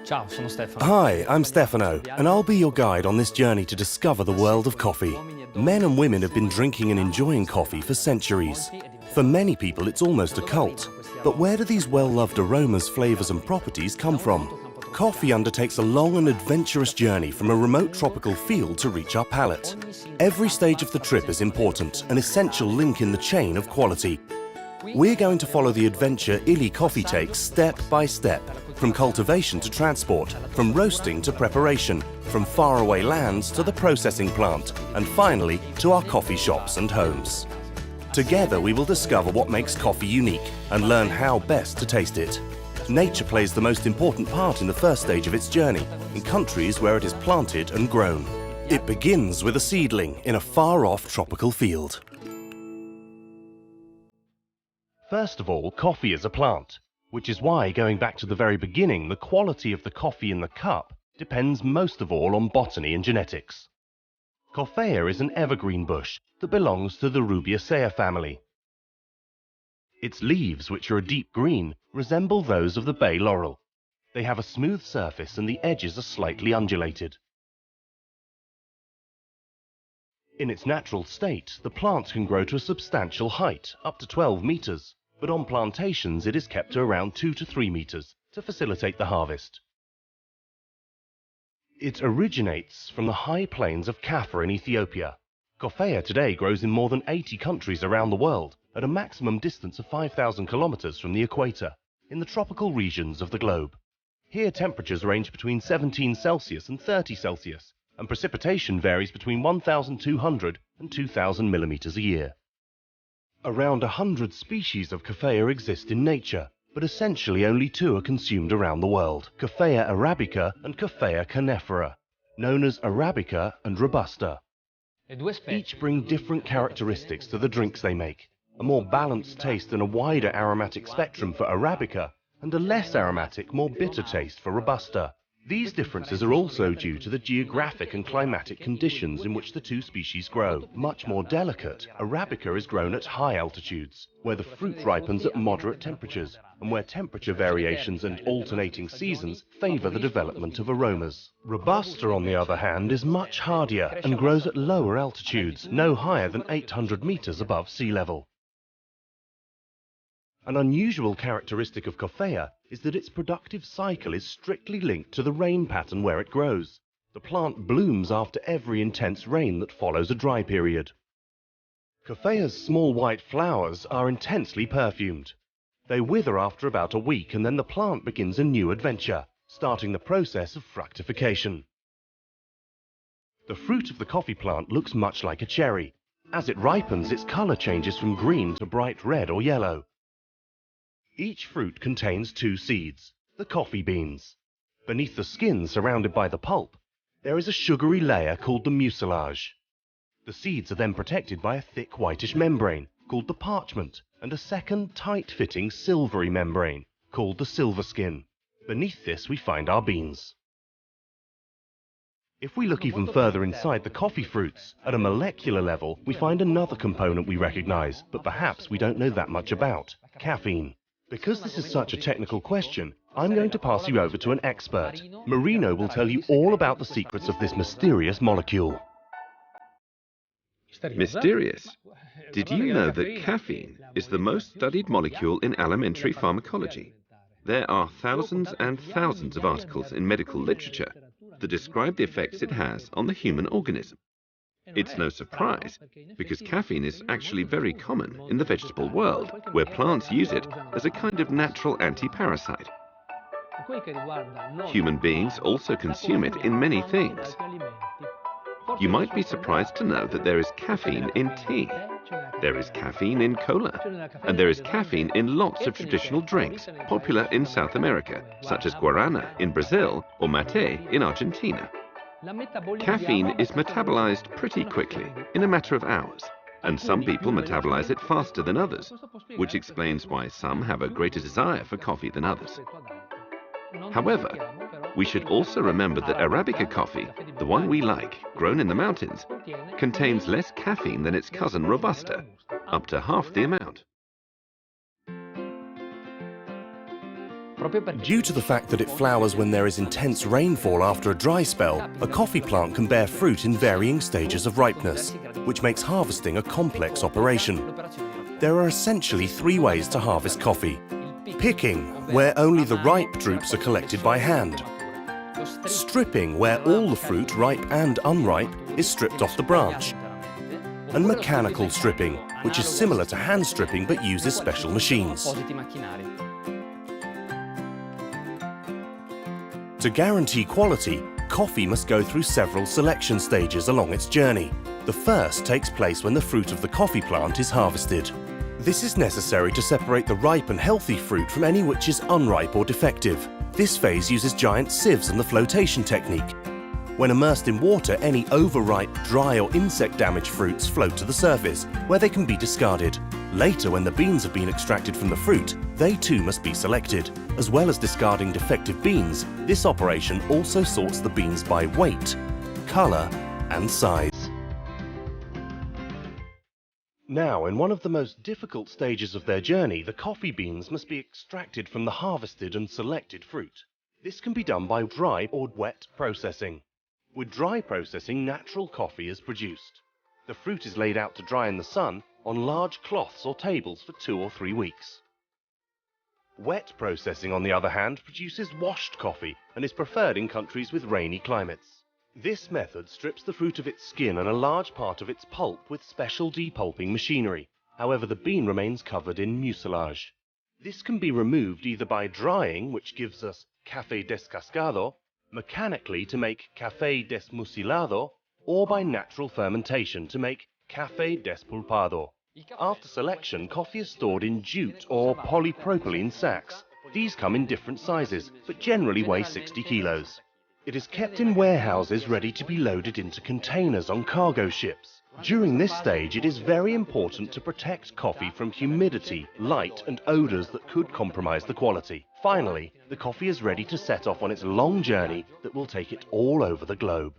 Ciao, sono Stefano. Hi, I'm Stefano, and I'll be your guide on this journey to discover the world of coffee. Men and women have been drinking and enjoying coffee for centuries. For many people, it's almost a cult. But where do these well-loved aromas, flavors, and properties come from? Coffee undertakes a long and adventurous journey from a remote tropical field to reach our palate. Every stage of the trip is important, an essential link in the chain of quality. We're going to follow the adventure Illy coffee takes step by step, from cultivation to transport, from roasting to preparation, from faraway lands to the processing plant, and finally to our coffee shops and homes. Together we will discover what makes coffee unique and learn how best to taste it. Nature plays the most important part in the first stage of its journey, in countries where it is planted and grown. It begins with a seedling in a far-off tropical field. First of all, coffee is a plant, which is why, going back to the very beginning, the quality of the coffee in the cup depends most of all on botany and genetics. Coffea is an evergreen bush that belongs to the Rubiaceae family. Its leaves, which are a deep green, resemble those of the bay laurel. They have a smooth surface and the edges are slightly undulated. In its natural state, the plant can grow to a substantial height, up to 12 meters. But on plantations it is kept to around 2 to 3 meters to facilitate the harvest. It originates from the high plains of Kaffa in Ethiopia. Coffea today grows in more than 80 countries around the world at a maximum distance of 5,000 kilometers from the equator, in the tropical regions of the globe. Here temperatures range between 17 Celsius and 30 Celsius, and precipitation varies between 1,200 and 2,000 millimeters a year. Around 100 species of Coffea exist in nature, but essentially only 2 are consumed around the world, Coffea arabica and Coffea canephora, known as Arabica and Robusta. Each bring different characteristics to the drinks they make, a more balanced taste and a wider aromatic spectrum for Arabica, and a less aromatic, more bitter taste for Robusta. These differences are also due to the geographic and climatic conditions in which the 2 species grow. Much more delicate, Arabica is grown at high altitudes, where the fruit ripens at moderate temperatures, and where temperature variations and alternating seasons favor the development of aromas. Robusta, on the other hand, is much hardier and grows at lower altitudes, no higher than 800 meters above sea level. An unusual characteristic of Coffea is that its productive cycle is strictly linked to the rain pattern where it grows. The plant blooms after every intense rain that follows a dry period. Coffea's small white flowers are intensely perfumed. They wither after about a week and then the plant begins a new adventure, starting the process of fructification. The fruit of the coffee plant looks much like a cherry. As it ripens, its color changes from green to bright red or yellow. Each fruit contains 2 seeds, the coffee beans. Beneath the skin, surrounded by the pulp, there is a sugary layer called the mucilage. The seeds are then protected by a thick whitish membrane, called the parchment, and a second tight-fitting silvery membrane, called the silver skin. Beneath this we find our beans. If we look even further inside the coffee fruits, at a molecular level, we find another component we recognize, but perhaps we don't know that much about: caffeine. Because this is such a technical question, I'm going to pass you over to an expert. Marino will tell you all about the secrets of this mysterious molecule. Mysterious? Did you know that caffeine is the most studied molecule in alimentary pharmacology? There are thousands and thousands of articles in medical literature that describe the effects it has on the human organism. It's no surprise, because caffeine is actually very common in the vegetable world, where plants use it as a kind of natural anti-parasite. Human beings also consume it in many things. You might be surprised to know that there is caffeine in tea, there is caffeine in cola, and there is caffeine in lots of traditional drinks popular in South America, such as guarana in Brazil or mate in Argentina. Caffeine is metabolized pretty quickly, in a matter of hours, and some people metabolize it faster than others, which explains why some have a greater desire for coffee than others. However, we should also remember that Arabica coffee, the one we like, grown in the mountains, contains less caffeine than its cousin Robusta, up to half the amount. Due to the fact that it flowers when there is intense rainfall after a dry spell, a coffee plant can bear fruit in varying stages of ripeness, which makes harvesting a complex operation. There are essentially three ways to harvest coffee. Picking, where only the ripe drupes are collected by hand. Stripping, where all the fruit, ripe and unripe, is stripped off the branch. And mechanical stripping, which is similar to hand stripping but uses special machines. To guarantee quality, coffee must go through several selection stages along its journey. The first takes place when the fruit of the coffee plant is harvested. This is necessary to separate the ripe and healthy fruit from any which is unripe or defective. This phase uses giant sieves and the flotation technique. When immersed in water, any overripe, dry or insect-damaged fruits float to the surface, where they can be discarded. Later, when the beans have been extracted from the fruit, they too must be selected. As well as discarding defective beans, this operation also sorts the beans by weight, colour and size. Now, in one of the most difficult stages of their journey, the coffee beans must be extracted from the harvested and selected fruit. This can be done by dry or wet processing. With dry processing, natural coffee is produced. The fruit is laid out to dry in the sun on large cloths or tables for 2 or 3 weeks. Wet processing, on the other hand, produces washed coffee and is preferred in countries with rainy climates. This method strips the fruit of its skin and a large part of its pulp with special depulping machinery. However, the bean remains covered in mucilage. This can be removed either by drying, which gives us café descascado, mechanically to make café desmucilado, or by natural fermentation to make café despulpado. After selection, coffee is stored in jute or polypropylene sacks. These come in different sizes, but generally weigh 60 kilos. It is kept in warehouses ready to be loaded into containers on cargo ships. During this stage, it is very important to protect coffee from humidity, light and odours that could compromise the quality. Finally, the coffee is ready to set off on its long journey that will take it all over the globe.